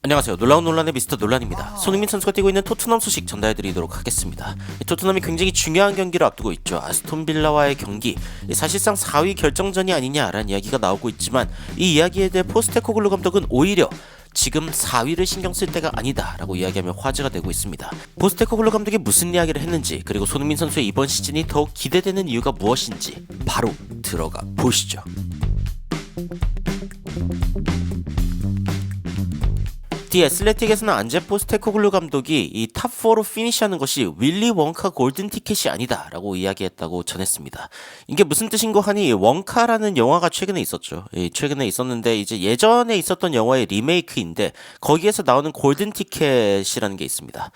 안녕하세요. 놀라운 논란의 미스터 논란입니다. 손흥민 선수가 뛰고 있는 토트넘 소식 전달해드리도록 하겠습니다. 토트넘이 굉장히 중요한 경기를 앞두고 있죠. 아스톤 빌라와의 경기, 사실상 4위 결정전이 아니냐라는 이야기가 나오고 있지만 이 이야기에 대해 포스테코글루 감독은 오히려 지금 4위를 신경 쓸 때가 아니다라고 이야기하며 화제가 되고 있습니다. 포스테코글루 감독이 무슨 이야기를 했는지, 그리고 손흥민 선수의 이번 시즌이 더욱 기대되는 이유가 무엇인지 바로 들어가 보시죠. 디 애슬레틱에서는 안제 포스테코글루 감독이 이 탑4로 피니시하는 것이 윌리 원카 골든 티켓이 아니다라고 이야기했다고 전했습니다. 이게 무슨 뜻인고 하니, 원카라는 영화가 최근에 있었죠. 최근에 있었는데 이제 예전에 있었던 영화의 리메이크인데 거기에서 나오는 골든 티켓이라는 게 있습니다.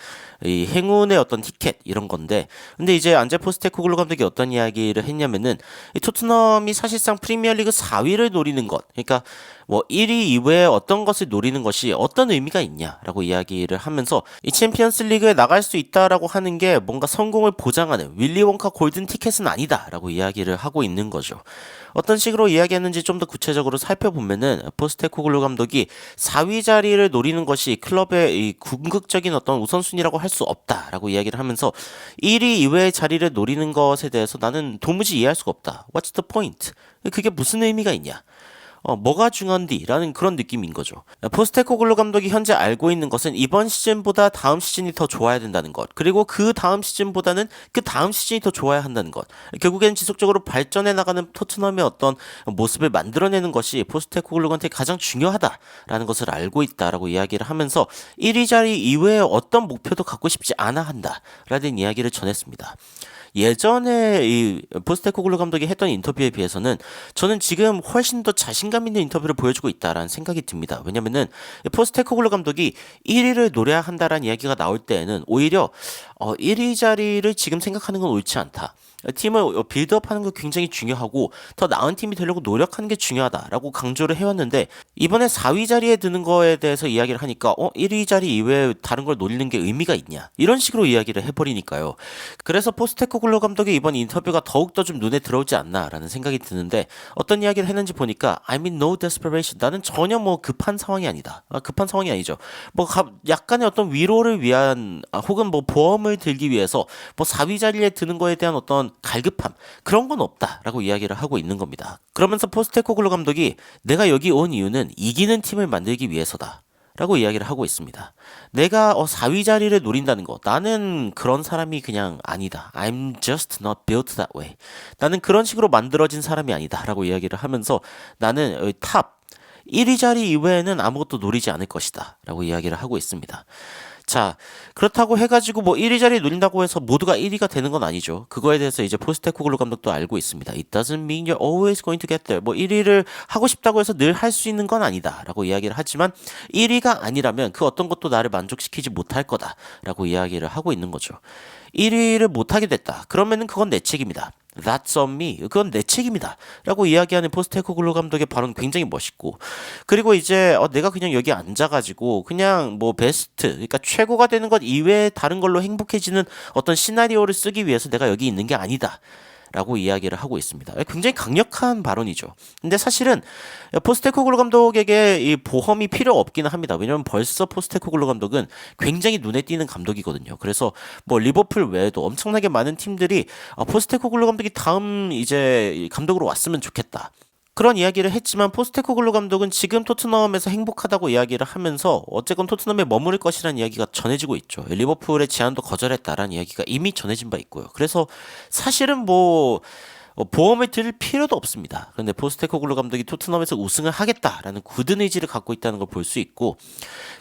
이 행운의 어떤 티켓 이런 건데, 근데 이제 안제 포스테코글루 감독이 어떤 이야기를 했냐면은 이 토트넘이 사실상 프리미어리그 4위를 노리는 것, 그러니까 뭐 1위 이외에 어떤 것을 노리는 것이 어떤 의미가 있냐라고 이야기를 하면서 이 챔피언스 리그에 나갈 수 있다라고 하는 게 뭔가 성공을 보장하는 윌리 원카 골든 티켓은 아니다라고 이야기를 하고 있는 거죠. 어떤 식으로 이야기했는지 좀 더 구체적으로 살펴보면은 포스테코글루 감독이 4위 자리를 노리는 것이 클럽의 이 궁극적인 어떤 우선순위라고 할 수 없다라고 이야기를 하면서 1위 이외의 자리를 노리는 것에 대해서 나는 도무지 이해할 수가 없다. What's the point? 그게 무슨 의미가 있냐? 뭐가 중요한디? 라는 그런 느낌인 거죠. 포스테코글루 감독이 현재 알고 있는 것은 이번 시즌보다 다음 시즌이 더 좋아야 된다는 것, 그리고 그 다음 시즌보다는 그 다음 시즌이 더 좋아야 한다는 것, 결국에는 지속적으로 발전해 나가는 토트넘의 어떤 모습을 만들어내는 것이 포스테코글루한테 가장 중요하다라는 것을 알고 있다라고 이야기를 하면서 1위 자리 이외에 어떤 목표도 갖고 싶지 않아 한다라는 이야기를 전했습니다. 예전에 이 포스테코글루 감독이 했던 인터뷰에 비해서는 저는 지금 훨씬 더 자신감 있는 인터뷰를 보여주고 있다라는 생각이 듭니다. 왜냐면은 포스테코글루 감독이 1위를 노려야 한다라는 이야기가 나올 때에는 오히려 1위 자리를 지금 생각하는 건 옳지 않다. 팀을 빌드업하는 거 굉장히 중요하고 더 나은 팀이 되려고 노력하는 게 중요하다라고 강조를 해왔는데, 이번에 4위 자리에 드는 거에 대해서 이야기를 하니까 1위 자리 이외에 다른 걸 노리는 게 의미가 있냐, 이런 식으로 이야기를 해버리니까요. 그래서 포스테코글루 감독의 이번 인터뷰가 더욱더 좀 눈에 들어오지 않나라는 생각이 드는데, 어떤 이야기를 했는지 보니까 I'm in no desperation, 나는 전혀 뭐 급한 상황이 아니다. 급한 상황이 아니죠. 뭐 약간의 어떤 위로를 위한 혹은 뭐 보험을 들기 위해서 뭐 4위 자리에 드는 거에 대한 어떤 갈급함, 그런 건 없다라고 이야기를 하고 있는 겁니다. 그러면서 포스테코글루 감독이 내가 여기 온 이유는 이기는 팀을 만들기 위해서다 라고 이야기를 하고 있습니다. 내가 4위 자리를 노린다는 거, 나는 그런 사람이 그냥 아니다. I'm just not built that way. 나는 그런 식으로 만들어진 사람이 아니다 라고 이야기를 하면서 나는 탑 1위 자리 이외에는 아무것도 노리지 않을 것이다 라고 이야기를 하고 있습니다. 자, 그렇다고 해가지고 뭐 1위 자리 노린다고 해서 모두가 1위가 되는 건 아니죠. 그거에 대해서 이제 포스테코글루 감독도 알고 있습니다. It doesn't mean you're always going to get there. 뭐 1위를 하고 싶다고 해서 늘 할 수 있는 건 아니다 라고 이야기를 하지만 1위가 아니라면 그 어떤 것도 나를 만족시키지 못할 거다 라고 이야기를 하고 있는 거죠. 1위를 못하게 됐다. 그러면은 그건 내 책임이다. That's on me. 그건 내 책임이다 라고 이야기하는 포스테코글루 감독의 발언 굉장히 멋있고, 그리고 이제 내가 그냥 여기 앉아가지고 그냥 뭐 베스트, 그러니까 최고가 되는 것 이외에 다른 걸로 행복해지는 어떤 시나리오를 쓰기 위해서 내가 여기 있는 게 아니다 라고 이야기를 하고 있습니다. 굉장히 강력한 발언이죠. 근데 사실은 포스테코글루 감독에게 이 보험이 필요 없기는 합니다. 왜냐면 벌써 포스테코글루 감독은 굉장히 눈에 띄는 감독이거든요. 그래서 뭐 리버풀 외에도 엄청나게 많은 팀들이 포스테코글루 감독이 다음 이제 감독으로 왔으면 좋겠다, 그런 이야기를 했지만 포스테코글루 감독은 지금 토트넘에서 행복하다고 이야기를 하면서 어쨌건 토트넘에 머무를 것이라는 이야기가 전해지고 있죠. 리버풀의 제안도 거절했다라는 이야기가 이미 전해진 바 있고요. 그래서 사실은 뭐 보험을 들 필요도 없습니다. 그런데 포스테코글루 감독이 토트넘에서 우승을 하겠다라는 굳은 의지를 갖고 있다는 걸 볼 수 있고,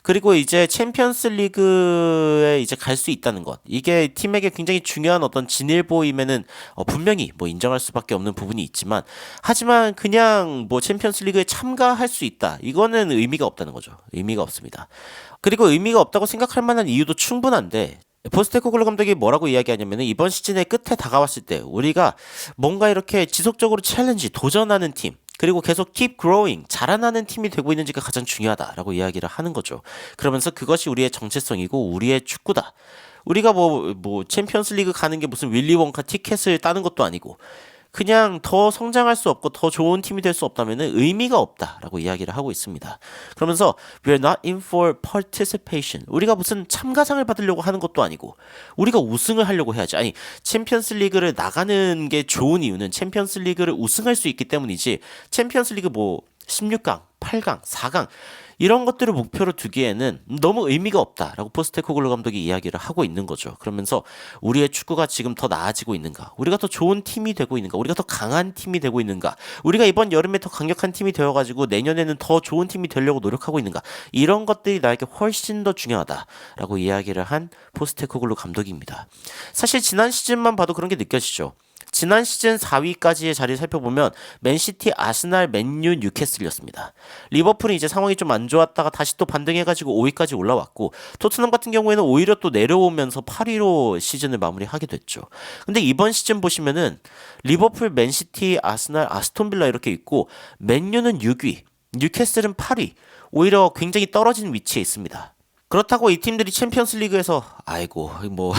그리고 이제 챔피언스 리그에 이제 갈 수 있다는 것, 이게 팀에게 굉장히 중요한 어떤 진일보임에는 분명히 뭐 인정할 수밖에 없는 부분이 있지만, 하지만 그냥 뭐 챔피언스 리그에 참가할 수 있다, 이거는 의미가 없다는 거죠. 의미가 없습니다. 그리고 의미가 없다고 생각할 만한 이유도 충분한데, 포스테코글루 감독이 뭐라고 이야기하냐면 이번 시즌의 끝에 다가왔을 때 우리가 뭔가 이렇게 지속적으로 챌린지, 도전하는 팀, 그리고 계속 keep growing, 자라나는 팀이 되고 있는지가 가장 중요하다라고 이야기를 하는 거죠. 그러면서 그것이 우리의 정체성이고 우리의 축구다. 우리가 뭐 챔피언스 리그 가는 게 무슨 윌리 원카 티켓을 따는 것도 아니고, 그냥 더 성장할 수 없고 더 좋은 팀이 될 수 없다면 의미가 없다라고 이야기를 하고 있습니다. 그러면서 we're not in for participation. 우리가 무슨 참가상을 받으려고 하는 것도 아니고 우리가 우승을 하려고 해야지. 아니 챔피언스 리그를 나가는 게 좋은 이유는 챔피언스 리그를 우승할 수 있기 때문이지 챔피언스 리그 뭐 16강, 8강, 4강 이런 것들을 목표로 두기에는 너무 의미가 없다라고 포스테코글루 감독이 이야기를 하고 있는 거죠. 그러면서 우리의 축구가 지금 더 나아지고 있는가? 우리가 더 좋은 팀이 되고 있는가? 우리가 더 강한 팀이 되고 있는가? 우리가 이번 여름에 더 강력한 팀이 되어가지고 내년에는 더 좋은 팀이 되려고 노력하고 있는가? 이런 것들이 나에게 훨씬 더 중요하다라고 이야기를 한 포스테코글루 감독입니다. 사실 지난 시즌만 봐도 그런 게 느껴지죠. 지난 시즌 4위까지의 자리를 살펴보면 맨시티, 아스날, 맨유, 뉴캐슬이었습니다. 리버풀은 이제 상황이 좀 안 좋았다가 다시 또 반등해가지고 5위까지 올라왔고 토트넘 같은 경우에는 오히려 또 내려오면서 8위로 시즌을 마무리하게 됐죠. 근데 이번 시즌 보시면은 리버풀, 맨시티, 아스날, 아스톤빌라 이렇게 있고 맨유는 6위, 뉴캐슬은 8위, 오히려 굉장히 떨어진 위치에 있습니다. 그렇다고 이 팀들이 챔피언스 리그에서 아이고 뭐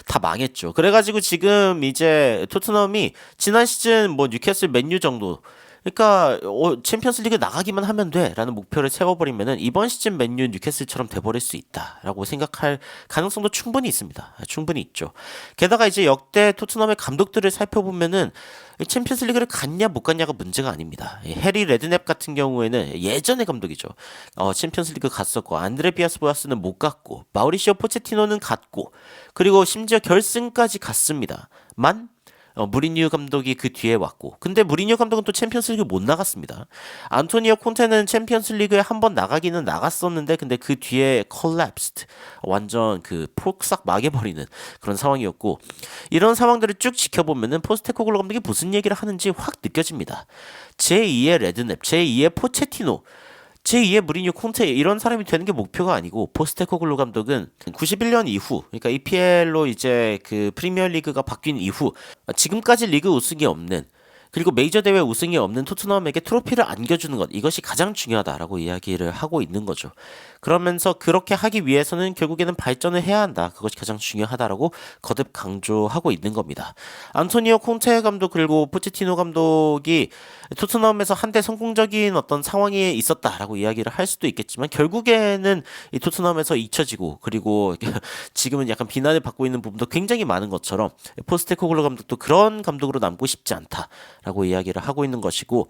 다 망했죠. 그래가지고 지금 이제 토트넘이 지난 시즌 뭐 뉴캐슬 맨유 정도 그러니까 챔피언스 리그 나가기만 하면 돼라는 목표를 세워버리면은 이번 시즌 맨유 뉴캐슬처럼 돼버릴 수 있다라고 생각할 가능성도 충분히 있습니다. 충분히 있죠. 게다가 이제 역대 토트넘의 감독들을 살펴보면은 챔피언스 리그를 갔냐 못 갔냐가 문제가 아닙니다. 해리 레드냅 같은 경우에는 예전의 감독이죠. 챔피언스 리그 갔었고 안드레 비아스 보아스는 못 갔고 마우리시오 포체티노는 갔고 그리고 심지어 결승까지 갔습니다. 무리뉴 감독이 그 뒤에 왔고 근데 무리뉴 감독은 또 챔피언스 리그 못 나갔습니다. 안토니오 콘테는 챔피언스 리그에 한 번 나가기는 나갔었는데 근데 그 뒤에 collapsed 완전 그 폭삭 망해버리는 그런 상황이었고 이런 상황들을 쭉 지켜보면은 포스테코글루 감독이 무슨 얘기를 하는지 확 느껴집니다. 제2의 레드넵, 제2의 포체티노 제2의 무리뉴 콘테 이런 사람이 되는 게 목표가 아니고 포스테코글루 감독은 91년 이후 그러니까 EPL로 이제 그 프리미어리그가 바뀐 이후 지금까지 리그 우승이 없는 그리고 메이저 대회 우승이 없는 토트넘에게 트로피를 안겨주는 것 이것이 가장 중요하다라고 이야기를 하고 있는 거죠. 그러면서 그렇게 하기 위해서는 결국에는 발전을 해야 한다. 그것이 가장 중요하다라고 거듭 강조하고 있는 겁니다. 안토니오 콘테 감독 그리고 포체티노 감독이 토트넘에서 한때 성공적인 어떤 상황이 있었다라고 이야기를 할 수도 있겠지만 결국에는 이 토트넘에서 잊혀지고 그리고 지금은 약간 비난을 받고 있는 부분도 굉장히 많은 것처럼 포스테코글루 감독도 그런 감독으로 남고 싶지 않다라고 이야기를 하고 있는 것이고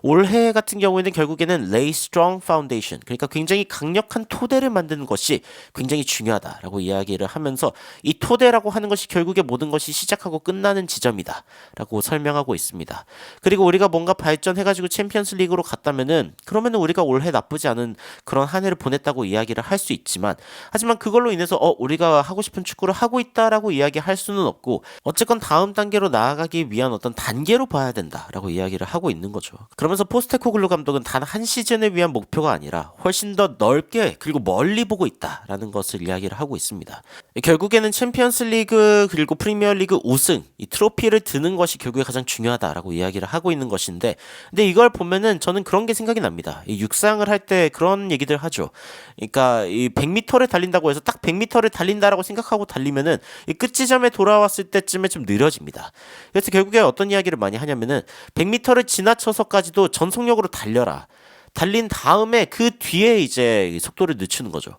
올해 같은 경우에는 결국에는 lay strong foundation 그러니까 굉장히 강력한 토대를 만드는 것이 굉장히 중요하다라고 이야기를 하면서 이 토대라고 하는 것이 결국에 모든 것이 시작하고 끝나는 지점이다라고 설명하고 있습니다. 그리고 우리가 뭔가 발전해가지고 챔피언스 리그로 갔다면은 그러면은 우리가 올해 나쁘지 않은 그런 한 해를 보냈다고 이야기를 할 수 있지만 하지만 그걸로 인해서 우리가 하고 싶은 축구를 하고 있다라고 이야기할 수는 없고 어쨌건 다음 단계로 나아가기 위한 어떤 단계로 봐야 된다라고 이야기를 하고 있는 거죠. 그러면서 포스테코글루 감독은 단 한 시즌을 위한 목표가 아니라 훨씬 더 넓게 그리고 멀리 보고 있다라는 것을 이야기를 하고 있습니다. 결국에는 챔피언스 리그 그리고 프리미어 리그 우승 이 트로피를 드는 것이 결국에 가장 중요하다라고 이야기를 하고 있는 것인데 근데 이걸 보면은 저는 그런 게 생각이 납니다. 이 육상을 할 때 그런 얘기들 하죠. 그러니까 이 100m를 달린다고 해서 딱 100m를 달린다라고 생각하고 달리면은 이 끝 지점에 돌아왔을 때쯤에 좀 느려집니다. 그래서 결국에 어떤 이야기를 많이 하냐면은 100m를 지나쳐서까지도 전속력으로 달려라. 달린 다음에 그 뒤에 이제 속도를 늦추는 거죠.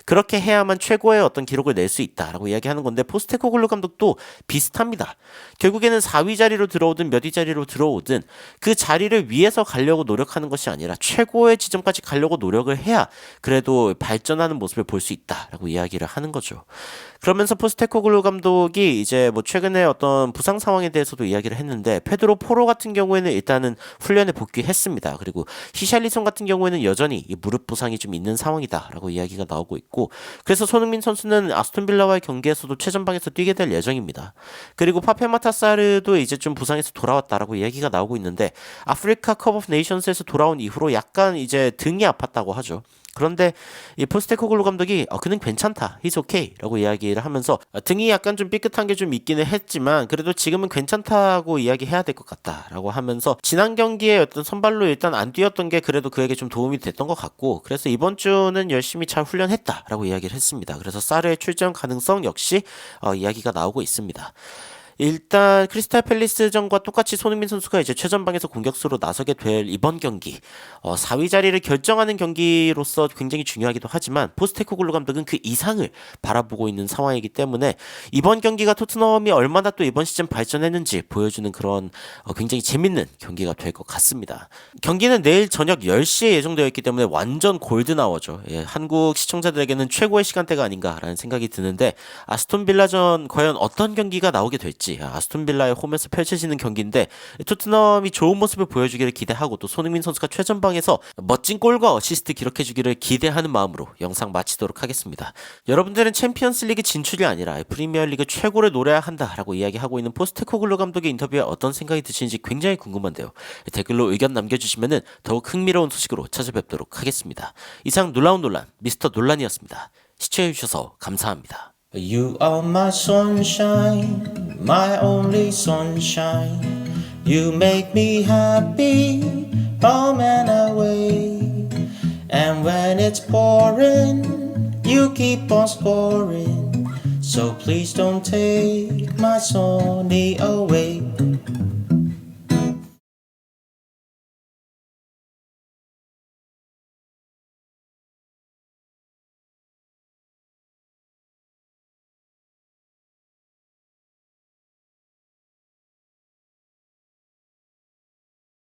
그렇게 해야만 최고의 어떤 기록을 낼 수 있다라고 이야기하는 건데 포스테코글루 감독도 비슷합니다. 결국에는 4위 자리로 들어오든 몇 위 자리로 들어오든 그 자리를 위해서 가려고 노력하는 것이 아니라 최고의 지점까지 가려고 노력을 해야 그래도 발전하는 모습을 볼 수 있다라고 이야기를 하는 거죠. 그러면서 포스테코글루 감독이 이제 뭐 최근에 어떤 부상 상황에 대해서도 이야기를 했는데 페드로 포로 같은 경우에는 일단은 훈련에 복귀했습니다. 그리고 히샬리송 같은 경우에는 여전히 이 무릎 부상이 좀 있는 상황이다라고 이야기가 나오고 있고 그래서 손흥민 선수는 아스톤 빌라와의 경기에서도 최전방에서 뛰게 될 예정입니다. 그리고 파페 마타사르도 이제 좀 부상에서 돌아왔다라고 이야기가 나오고 있는데 아프리카 컵 오브 네이션스에서 돌아온 이후로 약간 이제 등이 아팠다고 하죠. 그런데 이 포스테코글루 감독이 그는 괜찮다, he's okay 라고 이야기를 하면서 등이 약간 좀 삐끗한 게 좀 있기는 했지만 그래도 지금은 괜찮다고 이야기해야 될 것 같다라고 하면서 지난 경기에 어떤 선발로 일단 안 뛰었던 게 그래도 그에게 좀 도움이 됐던 것 같고 그래서 이번 주는 열심히 잘 훈련했다라고 이야기를 했습니다. 그래서 사르의 출전 가능성 역시 이야기가 나오고 있습니다. 일단 크리스탈 팰리스전과 똑같이 손흥민 선수가 이제 최전방에서 공격수로 나서게 될 이번 경기 4위 자리를 결정하는 경기로서 굉장히 중요하기도 하지만 포스테코글루 감독은 그 이상을 바라보고 있는 상황이기 때문에 이번 경기가 토트넘이 얼마나 또 이번 시즌 발전했는지 보여주는 그런 굉장히 재밌는 경기가 될 것 같습니다. 경기는 내일 저녁 10시에 예정되어 있기 때문에 완전 골든아워죠. 예, 한국 시청자들에게는 최고의 시간대가 아닌가라는 생각이 드는데 아스톤 빌라전 과연 어떤 경기가 나오게 될지 아스톤 빌라의 홈에서 펼쳐지는 경기인데 토트넘이 좋은 모습을 보여주기를 기대하고 또 손흥민 선수가 최전방에서 멋진 골과 어시스트 기록해주기를 기대하는 마음으로 영상 마치도록 하겠습니다. 여러분들은 챔피언스리그 진출이 아니라 프리미어리그 최고를 노려야 한다라고 이야기하고 있는 포스테코글루 감독의 인터뷰에 어떤 생각이 드시는지 굉장히 궁금한데요. 댓글로 의견 남겨주시면 더욱 흥미로운 소식으로 찾아뵙도록 하겠습니다. 이상 놀라운 논란 미스터 논란이었습니다. 시청해주셔서 감사합니다. You are my sunshine, my only sunshine. You make me happy, home and away. And when it's pouring, you keep on scoring. So please don't take my sunny away.